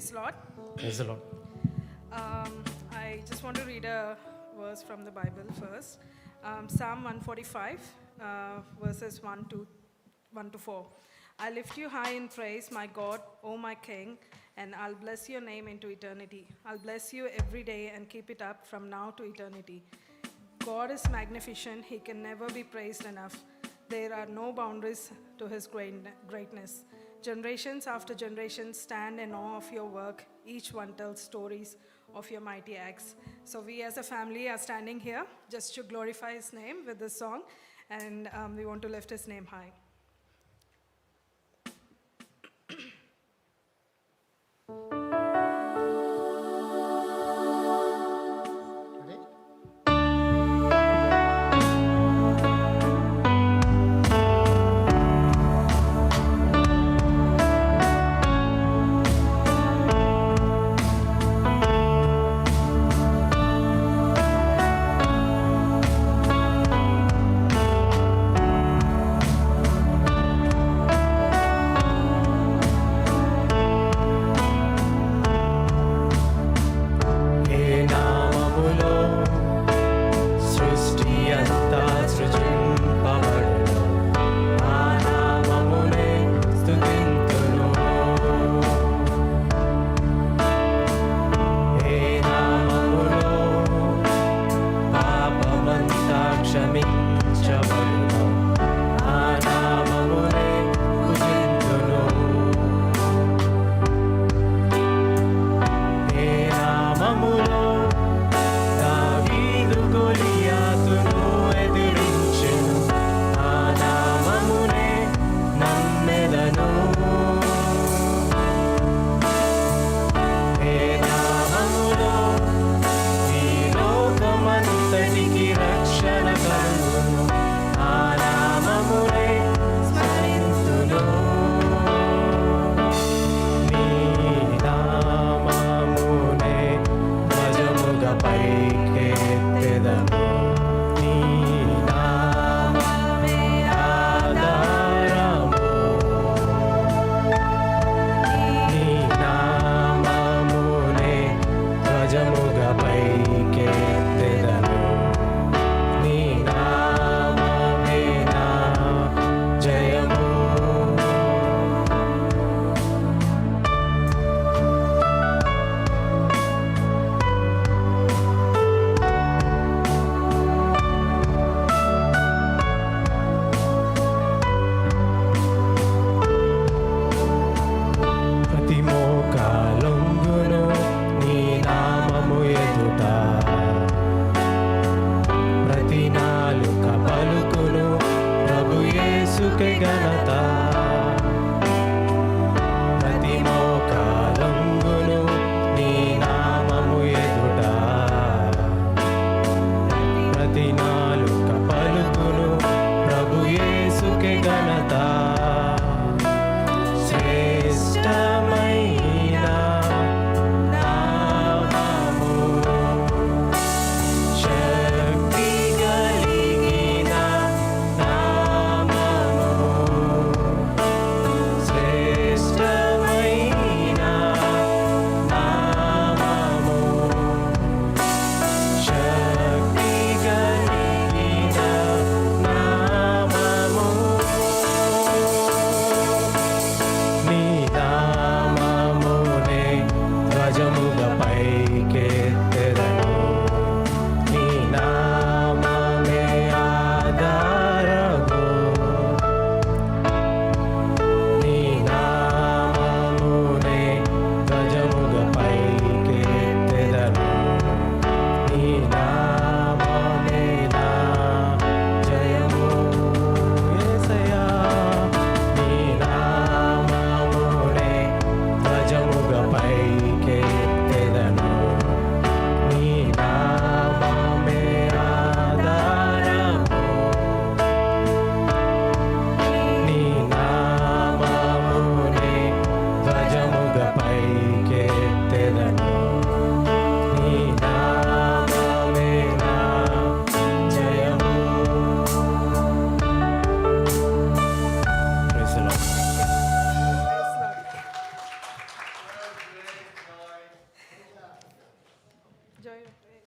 Praise the Lord. Praise the Lord. I just want to read a verse from the Bible first. Psalm 145, verses 1 to 4. I lift you high in praise, my God, O my King, and I'll bless your name into eternity. I'll bless you every day and keep it up from now to eternity. God is magnificent. He can never be praised enough. There are no boundaries to his greatness. Generations after generations stand in awe of your work. Each one tells stories of your mighty acts. So we as a family are standing here just to glorify his name with this song, and we want to lift his name high. ప్రతి నాలుక పలుకును ప్రభు యేసుకే ఘనత.